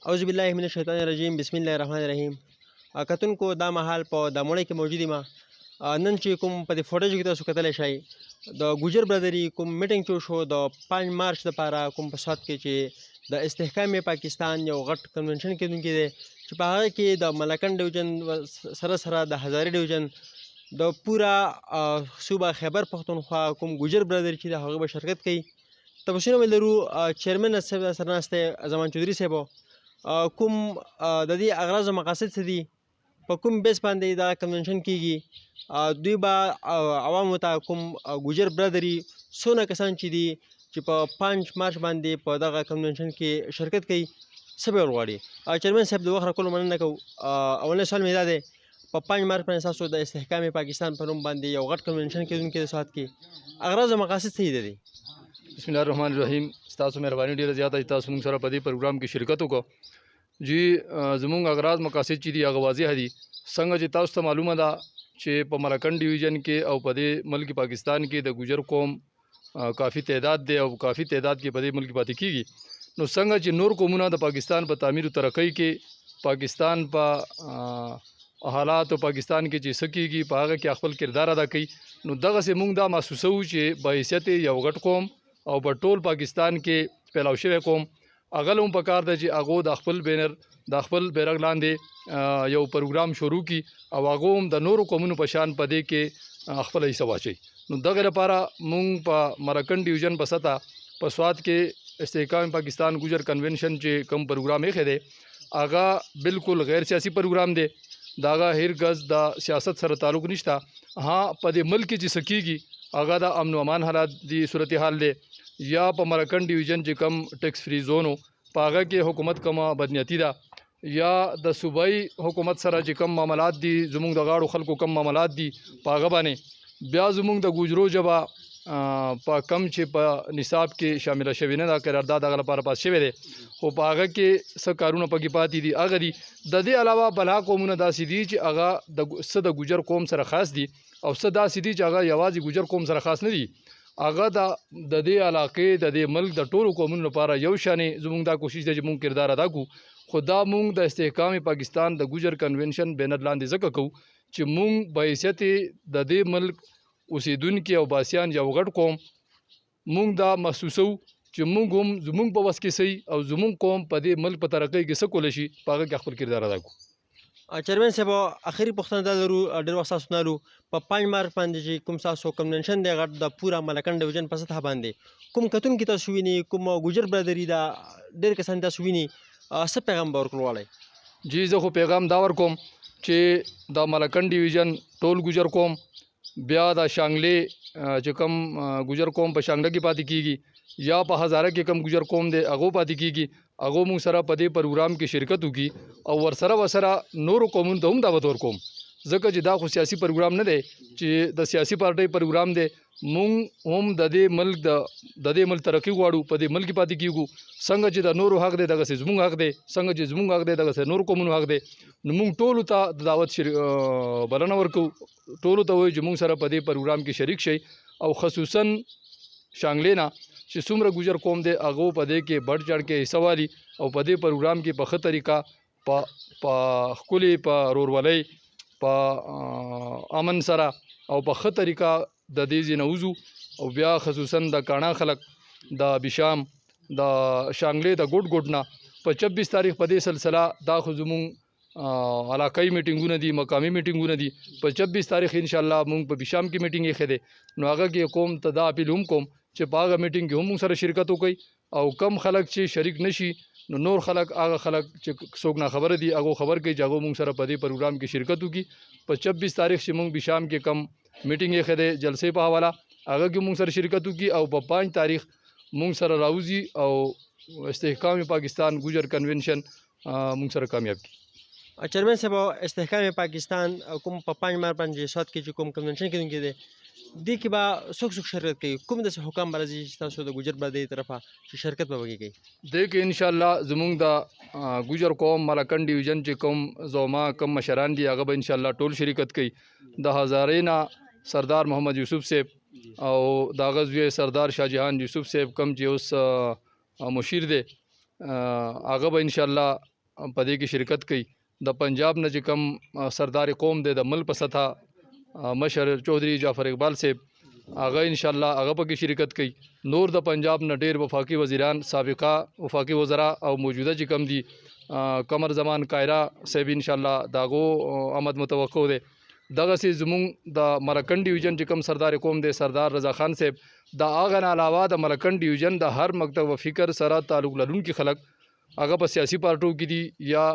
اعوذ بالله من الشیطان الرجیم بسم الله الرحمن الرحیم. کتونکو دا مهال په د مړی کې موجود یم. نن چې کوم په دې فوټیج کې تاسو کتلی شئ د ګوجر برادري کوم میټینګ جوړ شو د 5 مارچ لپاره کوم په سوات کې چې د استحکام پاکستان یو غټ کنونشن کېدونکی دی چې په هغه کې د ملکن ډیویژن سره د هزاري ډیویژن د پورا صوبه خیبر پختونخوا کوم ګوجر برادري چې د هغه به شرکت کوي. تاسو نو لرو چیرمن صاحب سره ناسته زمان چودري صاحب کوم د دې اغراض او مقاصد څه دي، په کوم بیس باندې دا کنونشن کیږي، دوی به عوامو ته کوم ګوجر برادري څونه کسان چې دي چې په 5 مارچ باندې په دغه کنونشن کې شرکت کوي څه به ورغواړي. چیرمن صاحب د وخت راکولو مننه کوو. اولنی سوال مې دا دی، په 5 مارچ باندې تاسو د استحکام پاکستان په نوم باندې یو غټ کنونشن کېدونکی د سوات کې اغراض او مقاصد څه دي؟ بسم الله الرحمن الرحیم. تاسو مهرباني ډیره زیاته چې تاسو موږ سره په دې پروګرام کې شرکت وکړو. جی زموږ اغراض مقاصد چې دي هغه واضح دي. څنګه چې تاسو ته معلومه ده چې په ملکن ډیویژن کې او په دې ملک پاکستان کې د ګوجر قوم کافی تعداد دی او کافی تعداد کې په دې ملک پاتې کیږي. نو څنګه چې نور قومونه د پاکستان په تعمیر او ترقۍ کې پاکستان په حالات او پاکستان کې چې سکیږي په هغه کې خپل کردار ادا کوي، نو دغه سه موږ دا محسوسو چې په حیثیت یو غټ قوم او په ټول پاکستان کې پیلاو شوی قوم هغه هم په کار ده چې هغه د خپل بینر د خپل بیرغ لاندې یو پروګرام شروع کی او هغه هم د نورو قومونو په شان په دې کې خپل حصہ واچي. نو دغه لپاره موږ په ملکن ډیویژن په سطح په سوات کې استحکام پاکستان ګوجر کنونشن چې کوم پروګرام یې خېده هغه بالکل غیر سیاسي پروګرام دی. داغه هرگز د سیاست سره تعلق نشته. ها په دې ملک چې سکیږي هغه د امن و امان حالات دی صورتحال دی، یا په ملکن ډیویژن چې کم ټیکس فری زونو په هغه کې حکومت کومه بدنیتی ده، یا د صوبایي حکومت سره چې کم معاملات دي زموږ د غاړو خلکو کم معاملات دي په هغه باندې بیا زموږ د ګوجرو ژبه په کم چې په نصاب کې شامله شوی نه ده، قرارداد هغه لپاره پاس شوی دی خو په هغه کې څه کارونه پکې پاتې دي هغه دي. د دې علاوه بلا قومونه داسې دي چې هغه د ګوجر قوم سره خاص دي او څه داسې دي چې هغه یوازې ګوجر قوم سره خاص نه دي. هغه د دې علاقې د دې ملک د ټولو قومونو لپاره یو شانې زموږ دا کوشش دی چې موږ کردار ادا کړو. خو دا موږ د استحکام پاکستان د ګوجر کنونشن بینر لاندې ځکه کوو چې موږ په حیثیت د دې ملک اوسیدونکي او باسیان یو غټ قوم موږ دا محسوسو چې موږ هم زموږ په وس کې سي او زموږ قوم په دې ملک په ترقۍ کې څه کولی شي په هغه کې خپل کردار ادا کړو. چیرمن صاحب اخري پوښتنه دا لرو، ډېر وخت تاسو نه لرو، په 5 مارچ باندې چې کوم تاسو کنونشن دی غټ د پورا ملکن ډیویژن په سطح باندې کوم کتونکي تاسو ویني، کوم ګوجر برادري دا ډېر کسان تاسو ویني، څه پیغام به ورکړو غواړئ؟ جی زه خو پیغام دا ورکوم چې د ملکن ډیویژن ټول ګوجر قوم بیا د شانګلې چې کوم ګوجر قوم په شانګله کې پاتې کیږي یا په هزاره کې کم ګوجر قوم دی هغه پاتې کیږي، هغه موږ سره په دې پروګرام کې شرکت وکړي او ورسره نورو قومونو ته هم دعوت ورکوم، ځکه چې دا خو سیاسي پروګرام نه دی چې د سیاسي پارټۍ پروګرام دی. موږ هم د دې ملک ترقي غواړو، په دې ملک پاتې کیږو. څنګه چې د نورو حق دی دغسې زموږ حق دی، څنګه چې زموږ حق دی دغسې نورو قومونو حق دی. نو موږ ټولو ته د دعوت بلنه ورکوو، ټولو ته وایو چې موږ سره په دې پروګرام کې شریک شئ او خصوصا شانګلې نه چې څومره ګوجر قوم دی هغه په دې کې بډ چړ کې حصه والي او په دې پروګرام کې په ښه طریقه په ښکلې په رورولۍ په امن سره او په ښه طریقه د دې ځای نه وځو. او بیا خصوصا د کاڼا خلک د بشام د شانګلې د ګوټ نه په 26 تاریخ په دې سلسله دا خو زموږ علاقائی میټینګونه دي، مقامی میټینګونه دي. په 26 تاریخ انشاءالله موږ په بشام کې میټینګ یې ښه دی، نو هغه کې قوم ته دا اپیل هم کوم چې په هغه میټینګ کې هم موږ سره شرکت وکړي او کم خلک چې شریک نشي نو نور خلک هغه خلک چې څوک ناخبره دي هغه خبر کوي چې هغه موږ سره په دې پروګرام کې شرکت وکړي. په 26 تاریخ چې موږ بشام کې کم میټینګ یې ښه دی جلسې په حواله هغه کې موږ سره شرکت وکړي او په 5 تاریخ موږ سره راوځي او استحکام پاکستان ګوجر کنونشن موږ سره کامیاب کړي. چیرمن صاحب استحکام پاکستان کوم په 5 مارچ باندې سوات کې چې کوم کنونشن کېدونکی دی دې کې به څوک شرکت کوي، کوم داسې حکام به راځي چې تاسو د ګوجر برادرۍ طرفه چې شرکت به وکړي؟ دې کې انشاءالله زموږ د ګوجر قوم ملکن ډیویژن چې کوم زعما کم مشران دي هغه به انشاءالله ټول شرکت کوي. د هزارې نه سردار محمد یوسف صاحب او د هغه زوی سردار شاه جهان یوسف صاحب کم چې اوس مشیر دی هغه به انشاءالله په دې کې شرکت کوي. د پنجاب نه چې کوم سردار قوم دی د مل په سطح مشر چودھری جعفر اقبال صاحب هغه انشاءالله هغه پکې شرکت کوي. نور د پنجاب نه ډېر وفاقي وزیران سابقه وفاقي وزرا او موجوده چې کوم دي قمر زمان کایرا صاحب انشاءالله د هغو آمد متوقع دی. دغسې زمونږ د مرکن ډیویژن چې کوم سردار قوم دی سردار رضا خان صاحب د هغه نه علاوه د مرکن ډیویژن د هر مکتب و فکر سره تعلق لرونکي خلک هغه په سیاسي پارټیو کې دي یا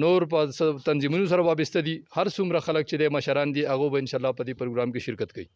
نور په تنظیمونو سره وابسته دي. هر څومره خلک چې د مشران دي هغه به انشاءالله په دې پروګرام کې شرکت کوي.